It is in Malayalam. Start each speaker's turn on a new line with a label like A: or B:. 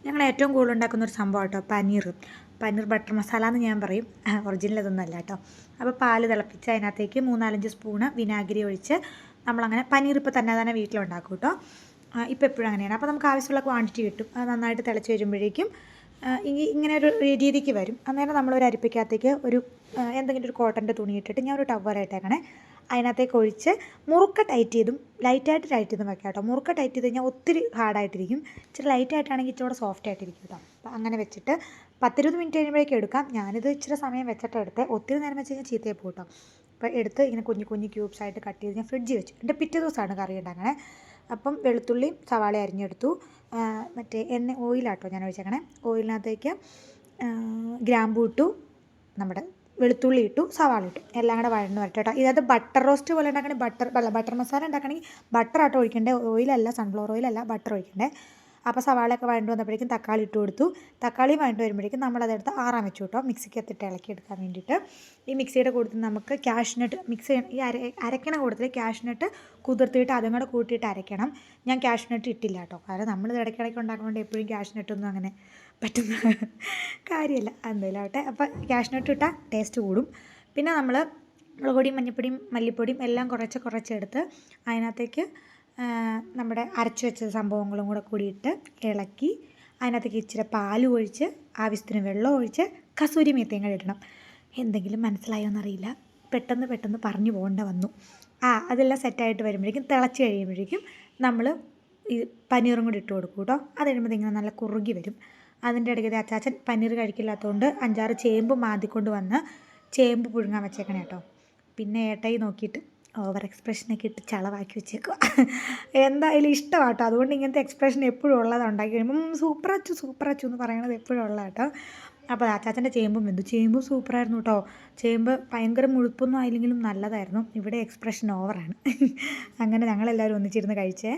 A: ഞങ്ങൾ ഏറ്റവും കൂടുതൽ ഉണ്ടാക്കുന്ന ഒരു സംഭവം കേട്ടോ പനീർ ബട്ടർ മസാല എന്ന് ഞാൻ പറയും. ഒറിജിനൽ അതൊന്നുമല്ല കേട്ടോ. അപ്പോൾ പാല് തിളപ്പിച്ച് അതിനകത്തേക്ക് 3-4 സ്പൂണ് വിനാഗിരി ഒഴിച്ച് നമ്മളങ്ങനെ പനീർ ഇപ്പോൾ തന്നെ വീട്ടിലുണ്ടാക്കും കേട്ടോ. ഇപ്പോൾ എപ്പോഴും അങ്ങനെയാണ്. അപ്പോൾ നമുക്ക് ആവശ്യമുള്ള ക്വാണ്ടിറ്റി കിട്ടും. അത് നന്നായിട്ട് തിളച്ച് വരുമ്പോഴേക്കും ഇങ്ങനെ ഒരു രീതിക്ക് വരും. അന്നേരം നമ്മളൊരു അരിപ്പയ്ക്കകത്തേക്ക് എന്തെങ്കിലും ഒരു കോട്ടൻ്റെ തുണി ഇട്ടിട്ട് ഞാൻ ഒരു ടവറായിട്ടേക്കണേ അതിനകത്തേക്ക് ഒഴിച്ച് മുറുക്ക ടൈറ്റ് ചെയ്തും ലൈറ്റായിട്ട് ടൈറ്റ് ചെയ്തും വെക്കാം കേട്ടോ. മുറുക്ക ടൈറ്റ് ചെയ്ത് കഴിഞ്ഞാൽ ഒത്തിരി ഹാർഡായിട്ടിരിക്കും. ഇച്ചിരി ലൈറ്റായിട്ടാണെങ്കിൽ ഇച്ചിരി സോഫ്റ്റ് ആയിട്ടിരിക്കും കേട്ടോ. അപ്പോൾ അങ്ങനെ വെച്ചിട്ട് 10-20 മിനിറ്റ് കഴിയുമ്പോഴേക്കും എടുക്കാം. ഞാനിത് ഇച്ചിരി സമയം വെച്ചിട്ട് എടുത്ത് ഒത്തിരി നേരം വെച്ച് കഴിഞ്ഞാൽ ചീത്തയായി പോകും കേട്ടോ. അപ്പോൾ എടുത്ത് ഇങ്ങനെ കുഞ്ഞു ക്യൂബ്സ് ആയിട്ട് കട്ട് ചെയ്ത് ഞാൻ ഫ്രിഡ്ജിൽ വെച്ചു. എൻ്റെ പിറ്റേ ദിവസമാണ് കറി ഉണ്ടാക്കണേ. അപ്പം വെളുത്തുള്ളിയും സവാള അരിഞ്ഞെടുത്തു. മറ്റേ ഓയിലാട്ടോ ഞാൻ ഒഴിച്ചേക്കണേ. ഓയിലിനകത്തേക്ക് ഗ്രാമ്പൂ ഇട്ടു, നമ്മുടെ വെളുത്തുള്ളി ഇട്ടു, സവാള ഇട്ടു, എല്ലാം കൂടെ വഴന്ന് വരട്ടെ കേട്ടോ. ഇതിനകത്ത് ബട്ടർ റോസ്റ്റ് പോലെ ഉണ്ടാക്കണമെങ്കിൽ ബട്ടർ മസാല ഉണ്ടാക്കണമെങ്കിൽ ബട്ടർ ആട്ടോ ഒഴിക്കണ്ടേ, ഓയിലല്ല, സൺഫ്ലവർ ഓയിലല്ല, ബട്ടർ ഒഴിക്കണ്ടേ. അപ്പോൾ സവാളയൊക്കെ വഴണ്ട് വന്നപ്പോഴേക്കും തക്കാളി ഇട്ട് കൊടുത്തു. തക്കാളി വഴണ്ട് വരുമ്പോഴേക്കും നമ്മളതെടുത്ത് ആറാൻ വെച്ചു കേട്ടോ, മിക്സിക്കകത്തിട്ട് ഇളക്കി എടുക്കാൻ വേണ്ടിയിട്ട്. ഈ മിക്സിയുടെ കൂട്ടത്തിൽ നമുക്ക് കാഷ്നട്ട് അരയ്ക്കണ കൂട്ടത്തിൽ കാഷ്നട്ട് കുതിർത്തിട്ട് അതും കൂടെ കൂട്ടിയിട്ട് അരയ്ക്കണം. ഞാൻ കാഷ്നട്ട് ഇട്ടില്ല കേട്ടോ, കാരണം നമ്മളിത് ഇടയ്ക്കിടയ്ക്ക് ഉണ്ടാക്കുന്നുണ്ട് എപ്പോഴും കാഷ്നട്ടൊന്നും അങ്ങനെ പറ്റുന്ന കാര്യമല്ല. എന്തായാലും ആവട്ടെ. അപ്പോൾ കാഷ്നട്ട് ഇട്ടാൽ ടേസ്റ്റ് കൂടും. പിന്നെ നമ്മൾ മുളക് പൊടിയും മഞ്ഞൾപ്പൊടിയും മല്ലിപ്പൊടിയും എല്ലാം കുറച്ചെടുത്ത് അതിനകത്തേക്ക് നമ്മുടെ അരച്ച് വെച്ച സംഭവങ്ങളും കൂടെ കൂടിയിട്ട് ഇളക്കി അതിനകത്തേക്ക് ഇച്ചിരി പാലും ഒഴിച്ച് ആവശ്യത്തിന് വെള്ളം ഒഴിച്ച് കസൂരി മേത്തിയും കൂടെ ഇടണം. എന്തെങ്കിലും മനസ്സിലായോ എന്നറിയില്ല, പെട്ടെന്ന് പറഞ്ഞു പോകേണ്ട വന്നു. അതെല്ലാം സെറ്റായിട്ട് വരുമ്പോഴേക്കും തിളച്ച് കഴിയുമ്പോഴേക്കും നമ്മൾ ഈ പനീറും കൂടി ഇട്ട് കൊടുക്കും കേട്ടോ. അത് കഴിയുമ്പോൾ ഇങ്ങനെ നല്ല കുറുകി വരും. അതിൻ്റെ ഇടയ്ക്ക് അച്ചാച്ചൻ പനീർ കഴിക്കില്ലാത്തതുകൊണ്ട് 5-6 ചേമ്പ് മാന്തിക്കൊണ്ട് വന്ന് ചേമ്പ് പുഴുങ്ങാൻ വെച്ചേക്കണേ കേട്ടോ. പിന്നെ ഏട്ടായി നോക്കിയിട്ട് ഓവർ എക്സ്പ്രഷനൊക്കെ ഇട്ട് ചളവാക്കി വെച്ചേക്കുക. എന്തായാലും ഇഷ്ടമാട്ടോ, അതുകൊണ്ട് ഇങ്ങനത്തെ എക്സ്പ്രഷൻ എപ്പോഴും ഉള്ളതാണ്. ഉണ്ടാക്കി കഴിയുമ്പം സൂപ്പർ അച്ചു എന്ന് പറയണത് എപ്പോഴും ഉള്ള കേട്ടോ. അപ്പോൾ അച്ചാച്ചൻ്റെ ചേമ്പും ചേമ്പും സൂപ്പറായിരുന്നു കേട്ടോ. ചേമ്പ് ഭയങ്കര മുഴുപ്പൊന്നും ആയില്ലെങ്കിലും നല്ലതായിരുന്നു. ഇവിടെ എക്സ്പ്രഷൻ ഓവറാണ്. അങ്ങനെ ഞങ്ങളെല്ലാവരും ഒന്നിച്ചിരുന്ന് കഴിച്ചേ.